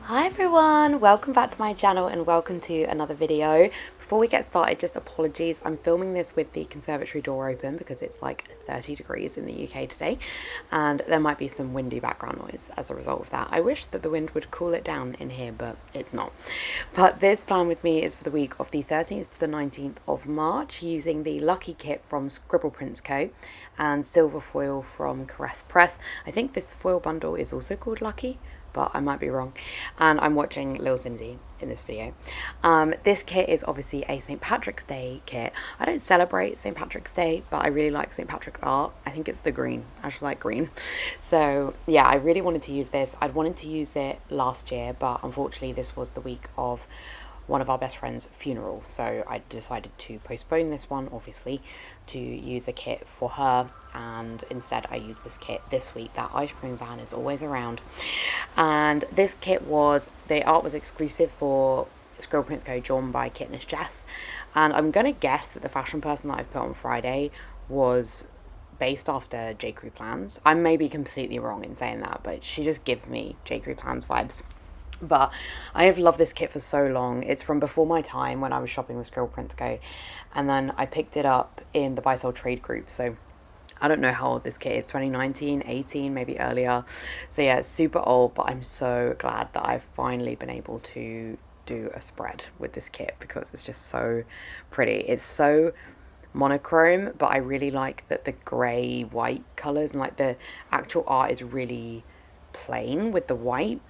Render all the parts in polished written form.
Hi everyone, welcome back to my channel and welcome to another video. Before we get started, just apologies, I'm filming this with the conservatory door open because it's like 30 degrees in the UK today and there might be some windy background noise as a result of that. I wish that the wind would cool it down in here, but it's not. But this plan with me is for the week of the 13th to the 19th of March using the Lucky Kit from Scribble Co. and silver foil from Caress Press. I think this foil bundle is also called Lucky, but I might be wrong. And I'm watching Lil Simsy in this video. This kit is obviously a St. Patrick's Day kit. I don't celebrate St. Patrick's Day, but I really like St. Patrick's art. I think it's the green. I actually like green. So yeah, I really wanted to use this. I'd wanted to use it last year, but unfortunately this was the week of one of our best friend's funeral, so I decided to postpone this one, obviously, to use a kit for her, and instead I used this kit this week. That ice cream van is always around, and this kit the art was exclusive for Scribble Co. drawn by Kitness Jess, and I'm gonna guess that the fashion person that I've put on Friday was based after J. Crew Plans. I may be completely wrong in saying that, but she just gives me J. Crew Plans vibes. But I have loved this kit for so long. It's from before my time when I was shopping with Scribble Co. And then I picked it up in the Buy Sell Trade group. So I don't know how old this kit is, 2019, 18, maybe earlier. So yeah, it's super old, but I'm so glad that I've finally been able to do a spread with this kit because it's just so pretty. It's so monochrome, but I really like that the grey white colours and like the actual art is really plain with the white,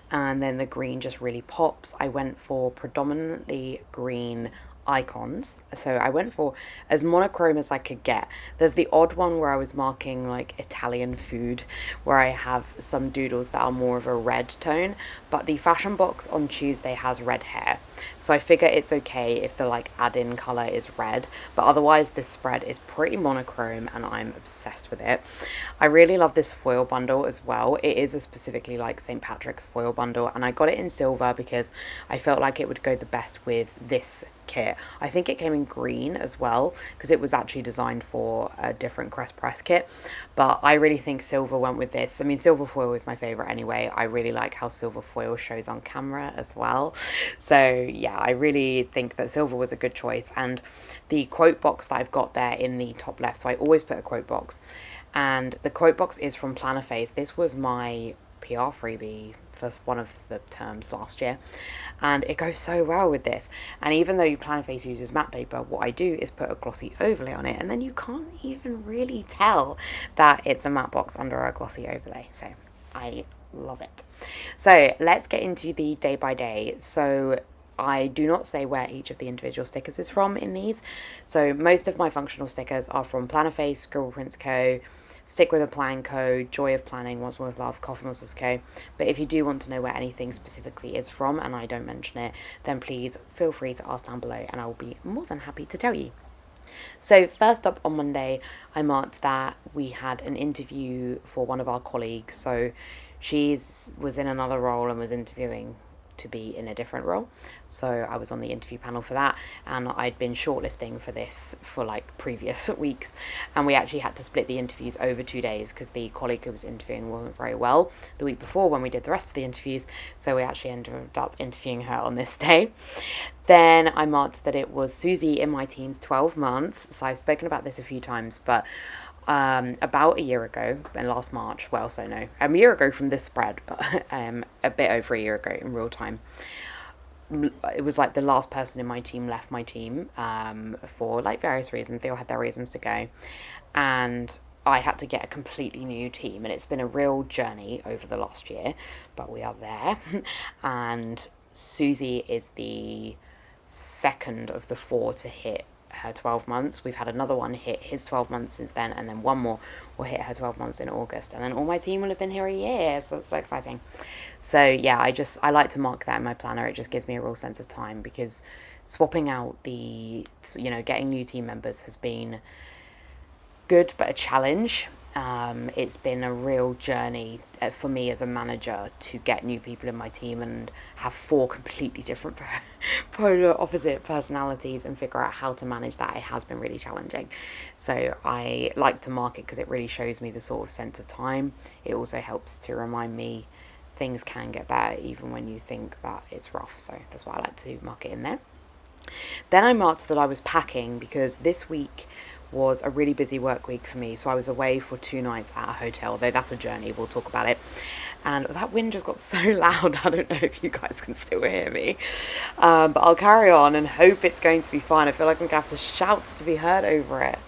and then the green just really pops. I went for predominantly green icons, so I went for as monochrome as I could get. There's the odd one where I was marking like Italian food, where I have some doodles that are more of a red tone, but the fashion box on Tuesday has red hair, so I figure it's okay if the like add-in color is red, but otherwise this spread is pretty monochrome and I'm obsessed with it. I really love this foil bundle as well. It is a specifically like St. Patrick's foil bundle, and I got it in silver because I felt like it would go the best with this kit. I think it came in green as well because it was actually designed for a different Caress Press kit, but I really think silver went with this. I mean, silver foil is my favorite anyway. I really like how silver foil shows on camera as well. So yeah, I really think that silver was a good choice. And the quote box that I've got there in the top left, so I always put a quote box, and the quote box is from Planner Face. This was my PR freebie for one of the terms last year, and it goes so well with this. And even though Planner Face uses matte paper, what I do is put a glossy overlay on it, and then you can't even really tell that it's a matte box under a glossy overlay. So I love it. So let's get into the day by day. So I do not say where each of the individual stickers is from in these. So most of my functional stickers are from Planner Face, Scribble Co., Stick with a Plan Co., Joy of Planning, Once More with Love, Coffee Monsters Co. But if you do want to know where anything specifically is from and I don't mention it, then please feel free to ask down below and I will be more than happy to tell you. So first up on Monday, I marked that we had an interview for one of our colleagues. So she was in another role and was interviewing to be in a different role, so I was on the interview panel for that, and I'd been shortlisting for this for like previous weeks, and we actually had to split the interviews over 2 days because the colleague who was interviewing wasn't very well the week before when we did the rest of the interviews, so we actually ended up interviewing her on this day. Then I marked that it was Susie in my team's 12 months, so I've spoken about this a few times, but about a year ago, in last March, well, so no, a year ago from this spread, but a bit over a year ago in real time, it was like the last person in my team left my team for like various reasons. They all had their reasons to go, and I had to get a completely new team, and it's been a real journey over the last year, but we are there. And Susie is the second of the 4 to hit her 12 months. We've had another one hit his 12 months since then, and then one more will hit her 12 months in August, and then all my team will have been here a year, so that's so exciting. So yeah, I like to mark that in my planner. It just gives me a real sense of time, because swapping out getting new team members has been good but a challenge, It's been a real journey for me as a manager to get new people in my team and have 4 completely different polar opposite personalities and figure out how to manage that. It has been really challenging. So I like to mark it because it really shows me the sort of sense of time. It also helps to remind me things can get better even when you think that it's rough. So that's why I like to mark it in there. Then I marked that I was packing because this week was a really busy work week for me. So I was away for 2 nights at a hotel, though that's a journey, we'll talk about it. And that wind just got so loud, I don't know if you guys can still hear me. But I'll carry on and hope it's going to be fine. I feel like I'm going to have to shout to be heard over it.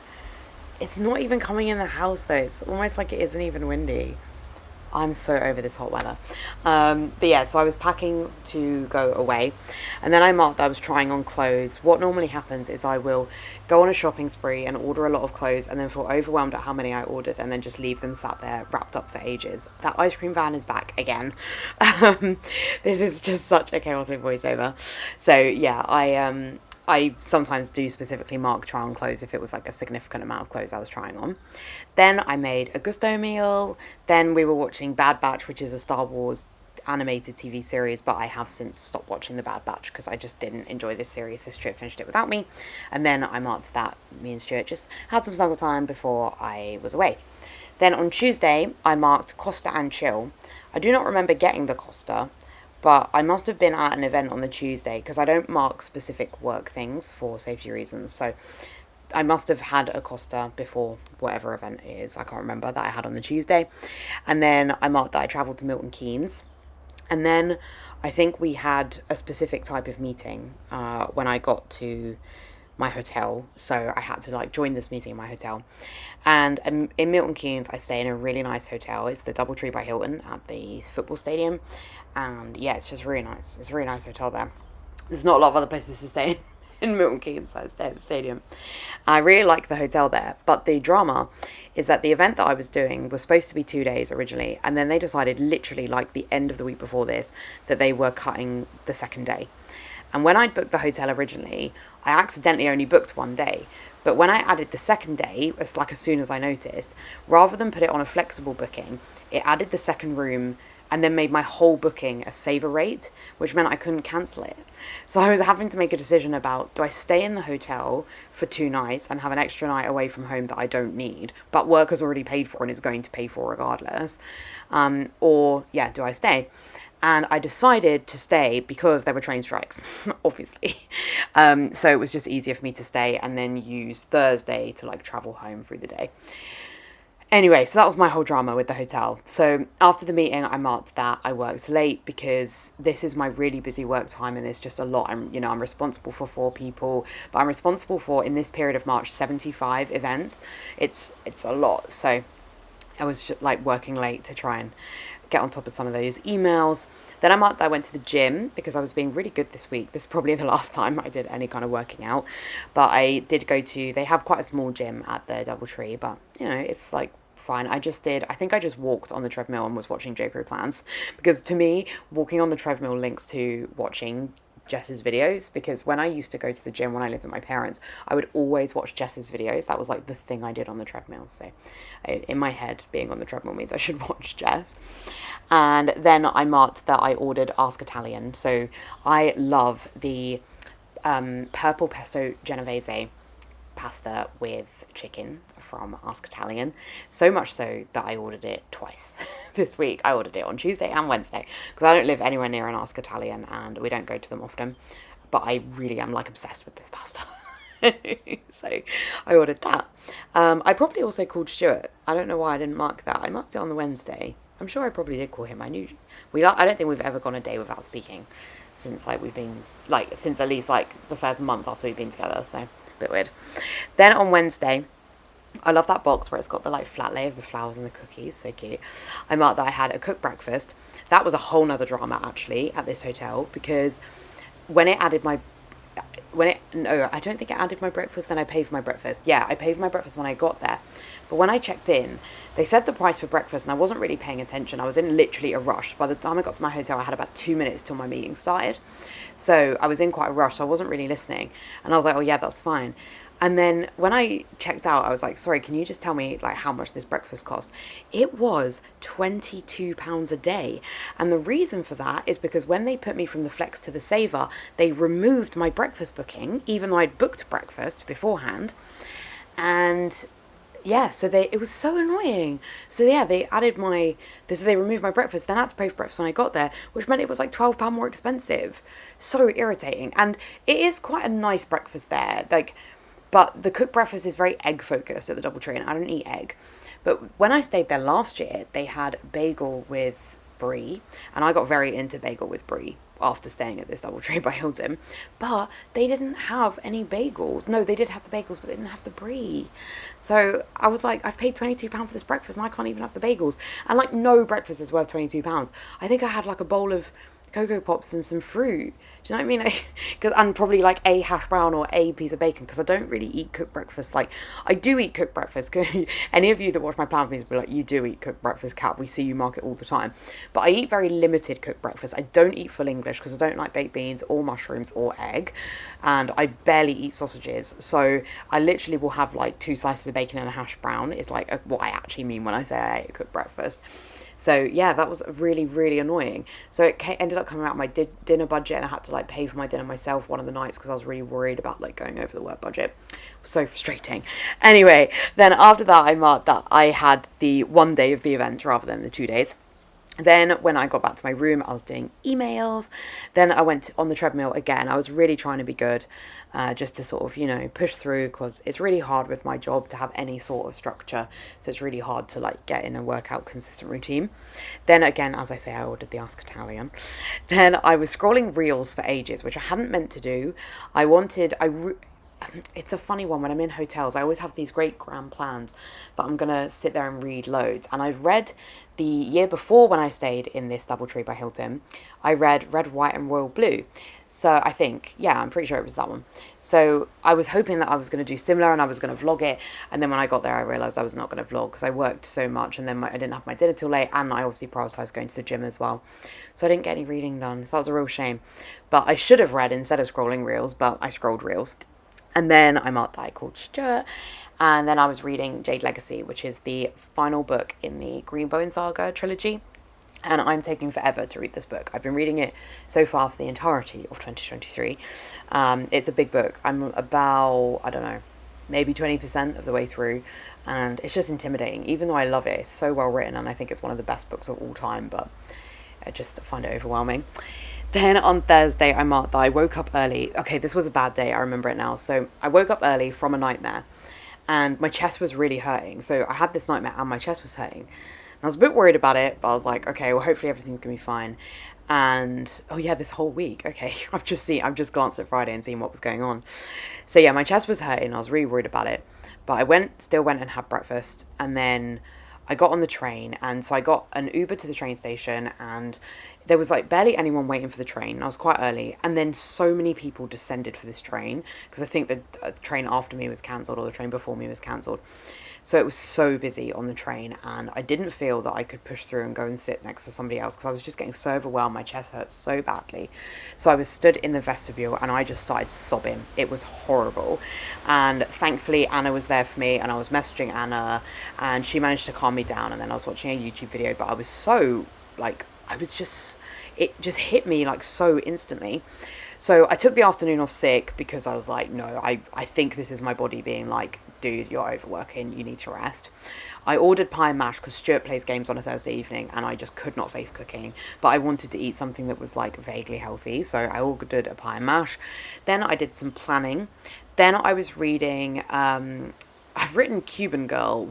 It's not even coming in the house though, it's almost like it isn't even windy. I'm so over this hot weather. But yeah, so I was packing to go away. And then I marked that I was trying on clothes. What normally happens is I will go on a shopping spree and order a lot of clothes and then feel overwhelmed at how many I ordered and then just leave them sat there wrapped up for ages. That ice cream van is back again. This is just such a chaotic voiceover. So yeah, I sometimes do specifically mark try on clothes if it was like a significant amount of clothes I was trying on. Then I made a gusto meal. Then we were watching Bad Batch, which is a Star Wars animated TV series, but I have since stopped watching the Bad Batch because I just didn't enjoy this series, so Stuart finished it without me. And then I marked that me and Stuart just had some snuggle time before I was away. Then on Tuesday, I marked Costa and Chill. I do not remember getting the Costa, but I must have been at an event on the Tuesday because I don't mark specific work things for safety reasons. So I must have had a Costa before whatever event it is. I can't remember that I had on the Tuesday. And then I marked that I travelled to Milton Keynes. And then I think we had a specific type of meeting when I got to my hotel. So I had to like join this meeting in my hotel. And in Milton Keynes, I stay in a really nice hotel. It's the Doubletree by Hilton at the football stadium. And yeah, it's just really nice. It's a really nice hotel there. There's not a lot of other places to stay in Milton Keynes, so I stay at the stadium. I really like the hotel there, but the drama is that the event that I was doing was supposed to be 2 days originally, and then they decided literally like the end of the week before this that they were cutting the second day. And when I'd booked the hotel originally, I accidentally only booked 1 day. But when I added the second day, it's like as soon as I noticed, rather than put it on a flexible booking, it added the second room and then made my whole booking a saver rate, which meant I couldn't cancel it. So I was having to make a decision about, do I stay in the hotel for 2 nights and have an extra night away from home that I don't need, but work has already paid for and is going to pay for regardless? Or, yeah, do I stay? And I decided to stay because there were train strikes, obviously. So it was just easier for me to stay and then use Thursday to like travel home through the day. Anyway, so that was my whole drama with the hotel. So after the meeting, I marked that I worked late because this is my really busy work time and there's just a lot. I'm responsible for 4 people, but I'm responsible for, in this period of March, 75 events. It's a lot. So I was just like working late to try and get on top of some of those emails. Then I marked that I went to the gym because I was being really good this week. This is probably the last time I did any kind of working out. But I did go to, they have quite a small gym at the Doubletree, but you know, it's like fine. I think I just walked on the treadmill and was watching J. Crew plans because to me, walking on the treadmill links to watching Jess's videos, because when I used to go to the gym when I lived with my parents, I would always watch Jess's videos. That was like the thing I did on the treadmill. So in my head, being on the treadmill means I should watch Jess. And then I marked that I ordered Ask Italian. So I love the purple pesto genovese pasta with chicken from Ask Italian, so much so that I ordered it twice this week. I ordered it on Tuesday and Wednesday because I don't live anywhere near an Ask Italian and we don't go to them often, but I really am like obsessed with this pasta. So I ordered that. I probably also called Stuart. I don't know why I didn't mark that. I marked it on the Wednesday. I'm sure I probably did call him. I don't think we've ever gone a day without speaking since since at least like the first month after we've been together, so bit weird. Then on Wednesday, I love that box where it's got the like flat lay of the flowers and the cookies, so cute. I marked that I had a cooked breakfast. That was a whole nother drama actually at this hotel because I don't think it added my breakfast, then I paid for my breakfast. Yeah, I paid for my breakfast when I got there. But when I checked in, they said the price for breakfast and I wasn't really paying attention. I was in literally a rush. By the time I got to my hotel, I had about 2 minutes till my meeting started. So I was in quite a rush, so I wasn't really listening. And I was like, oh yeah, that's fine. And then when I checked out, I was like, sorry, can you just tell me like how much this breakfast cost? It was £22 a day. And the reason for that is because when they put me from the Flex to the Saver, they removed my breakfast booking, even though I'd booked breakfast beforehand. And yeah, so it was so annoying. So yeah, they removed my breakfast. Then I had to pay for breakfast when I got there, which meant it was like £12 more expensive. So irritating. And it is quite a nice breakfast there. Like, but the cooked breakfast is very egg focused at the DoubleTree, and I don't eat egg. But when I stayed there last year, they had bagel with brie, and I got very into bagel with brie after staying at this DoubleTree by Hilton. But they didn't have any bagels. No, they did have the bagels, but they didn't have the brie. So I was like, I've paid £22 for this breakfast, and I can't even have the bagels. And like, no breakfast is worth £22. I think I had like a bowl of Cocoa Pops and some fruit. Do you know what I mean? And probably like a hash brown or a piece of bacon, because I don't really eat cooked breakfast. Like, I do eat cooked breakfast. Any of you that watch my plan videos will be like, you do eat cooked breakfast, Kat. We see you mark it all the time. But I eat very limited cooked breakfast. I don't eat full English because I don't like baked beans or mushrooms or egg. And I barely eat sausages. So I literally will have like 2 slices of bacon and a hash brown. Is like what I actually mean when I say I ate a cooked breakfast. So yeah, that was really, really annoying. So it ended up coming out of my dinner budget, and I had to like pay for my dinner myself one of the nights because I was really worried about like going over the work budget. It was so frustrating. Anyway, then after that, I marked that I had the 1 day of the event rather than the 2 days. Then when I got back to my room, I was doing emails. Then I went on the treadmill again. I was really trying to be good, just to sort of, push through, because it's really hard with my job to have any sort of structure. So it's really hard to like get in and work out consistent routine. Then again, as I say, I ordered the Ask Italian. Then I was scrolling reels for ages, which I hadn't meant to do. It's a funny one. When I'm in hotels, I always have these great grand plans that I'm gonna sit there and read loads. And I've read the year before, when I stayed in this DoubleTree by Hilton, I read Red, White and Royal Blue. So I think, yeah, I'm pretty sure it was that one. So I was hoping that I was going to do similar, and I was going to vlog it. And then when I got there, I realised I was not going to vlog because I worked so much, and then I didn't have my dinner till late, and I obviously prioritised going to the gym as well. So I didn't get any reading done. So that was a real shame. But I should have read instead of scrolling reels, but I scrolled reels. And then I marked that I called Stuart. And then I was reading Jade Legacy, which is the final book in the Greenbone Saga trilogy. And I'm taking forever to read this book. I've been reading it so far for the entirety of 2023. It's a big book. I'm about, I don't know, maybe 20% of the way through. And it's just intimidating. Even though I love it, it's so well written, and I think it's one of the best books of all time. But I just find it overwhelming. Then on Thursday, I marked that I woke up early. Okay, this was a bad day. I remember it now. So I woke up early from a nightmare, and my chest was really hurting. So I had this nightmare and my chest was hurting. And I was a bit worried about it, but I was like, okay, well, hopefully everything's going to be fine. And, oh yeah, this whole week. Okay, I've just glanced at Friday and seen what was going on. So yeah, my chest was hurting. I was really worried about it. But I still went and had breakfast. And then I got on the train, and so I got an Uber to the train station, and there was like barely anyone waiting for the train. I was quite early, and then so many people descended for this train, because I think the train after me was cancelled, or the train before me was cancelled. So it was so busy on the train, and I didn't feel that I could push through and go and sit next to somebody else, because I was just getting so overwhelmed. My chest hurt so badly. So I was stood in the vestibule, and I just started sobbing. It was horrible. And thankfully Anna was there for me, and I was messaging Anna, and she managed to calm me down. And then I was watching a YouTube video, but I was so like, it just hit me like so instantly. So I took the afternoon off sick, because I was like, no, I think this is my body being like, dude, you're overworking, you need to rest. I ordered pie and mash because Stuart plays games on a Thursday evening, and I just could not face cooking, but I wanted to eat something that was like vaguely healthy, so I ordered a pie and mash. Then I did some planning. Then I was reading, I've written Cuban Girl.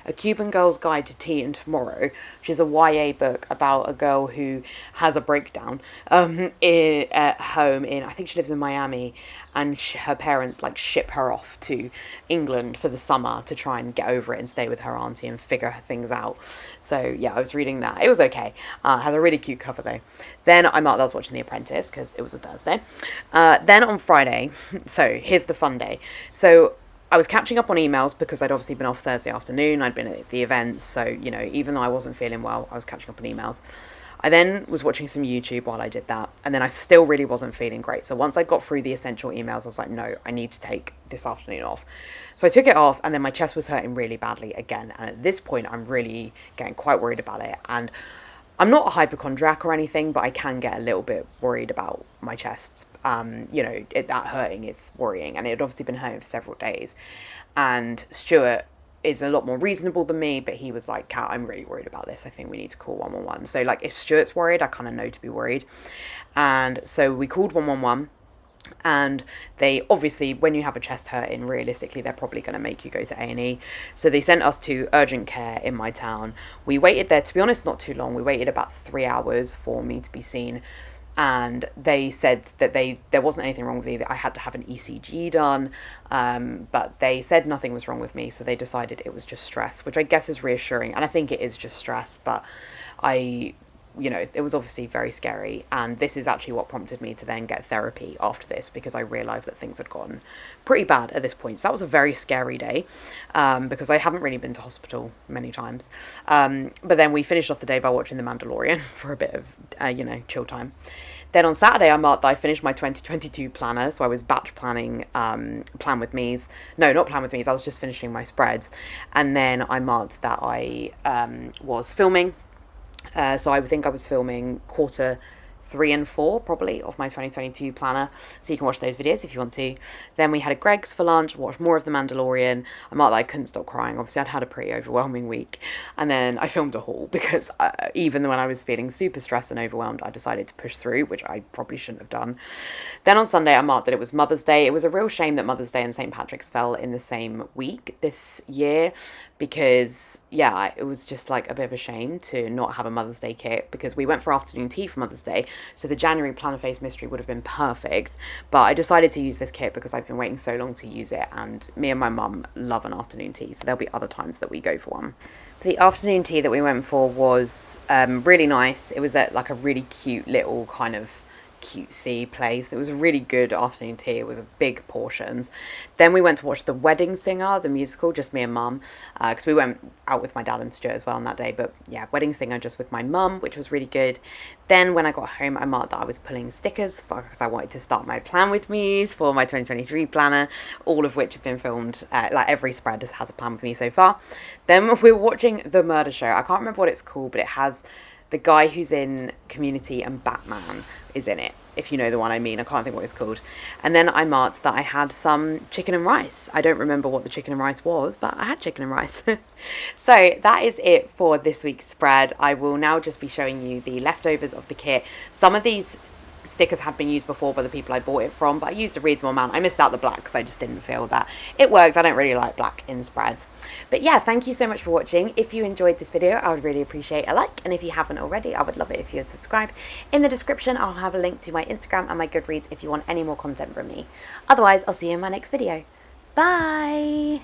A Cuban Girl's Guide to Tea and Tomorrow, which is a YA book about a girl who has a breakdown at home I think she lives in Miami, and her parents like ship her off to England for the summer to try and get over it and stay with her auntie and figure things out. So yeah, I was reading that. It was okay. Has a really cute cover though. Then I was watching The Apprentice because it was a Thursday. Then on Friday, so here's the fun day. So I was catching up on emails because I'd obviously been off Thursday afternoon. I'd been at the events, so, even though I wasn't feeling well, I was catching up on emails. I then was watching some YouTube while I did that, and then I still really wasn't feeling great. So once I got through the essential emails, I was like, no, I need to take this afternoon off. So I took it off, and then my chest was hurting really badly again. And at this point, I'm really getting quite worried about it. And I'm not a hypochondriac or anything, but I can get a little bit worried about my chest. That hurting is worrying, and it had obviously been hurting for several days. And Stuart is a lot more reasonable than me, but he was like, Kat, I'm really worried about this. I think we need to call 111. So like, if Stuart's worried, I kind of know to be worried. And so we called 111. And they obviously, when you have a chest hurting, realistically, they're probably going to make you go to A&E. So they sent us to urgent care in my town. We waited there, to be honest, not too long. We waited about 3 hours for me to be seen. And they said that there wasn't anything wrong with me, that I had to have an ECG done. But they said nothing was wrong with me. So they decided it was just stress, which I guess is reassuring. And I think it is just stress. But it was obviously very scary, and this is actually what prompted me to then get therapy after this, because I realised that things had gotten pretty bad at this point. So that was a very scary day, because I haven't really been to hospital many times. But then we finished off the day by watching The Mandalorian for a bit of, chill time. Then on Saturday, I marked that I finished my 2022 planner. So I was batch planning, Plan With Me's. No, not Plan With Me's. I was just finishing my spreads. And then I marked that I was filming. So I think I was filming quarter 3 and 4 probably of my 2022 planner, so you can watch those videos if you want to. Then we had a Greg's for lunch, watched more of The Mandalorian. I marked that I couldn't stop crying. Obviously I'd had a pretty overwhelming week, and then I filmed a haul because even when I was feeling super stressed and overwhelmed, I decided to push through, which I probably shouldn't have done. Then on Sunday I marked that it was Mother's Day. It was a real shame that Mother's Day and St. Patrick's fell in the same week this year, because it was just like a bit of a shame to not have a Mother's Day kit, because we went for afternoon tea for Mother's Day, so the January Planner Face Mystery would have been perfect, but I decided to use this kit because I've been waiting so long to use it, and me and my mum love an afternoon tea, so there'll be other times that we go for one. The afternoon tea that we went for was really nice. It was at like a really cute little kind of cutesy place. It was a really good afternoon tea. It was big portions. Then we went to watch The Wedding Singer, the musical, just me and mum, because we went out with my dad and Stuart as well on that day, but yeah, Wedding Singer just with my mum, which was really good. Then when I got home, I marked that I was pulling stickers because I wanted to start my Plan With Me's for my 2023 planner, all of which have been filmed. Like every spread has a Plan With Me so far. Then we were watching The Murder Show. I can't remember what it's called, but it has the guy who's in Community and Batman is in it, if you know the one I mean. I can't think what it's called. And then I marked that I had some chicken and rice. I don't remember what the chicken and rice was, but I had chicken and rice. So that is it for this week's spread. I will now just be showing you the leftovers of the kit. Some of these stickers had been used before by the people I bought it from, but I used a reasonable amount. I missed out the black because I just didn't feel that it worked. I don't really like black in spreads. But yeah, thank you so much for watching. If you enjoyed this video, I would really appreciate a like, and if you haven't already, I would love it if you would subscribe. In the description I'll have a link to my Instagram and my Goodreads if you want any more content from me. Otherwise, I'll see you in my next video. Bye!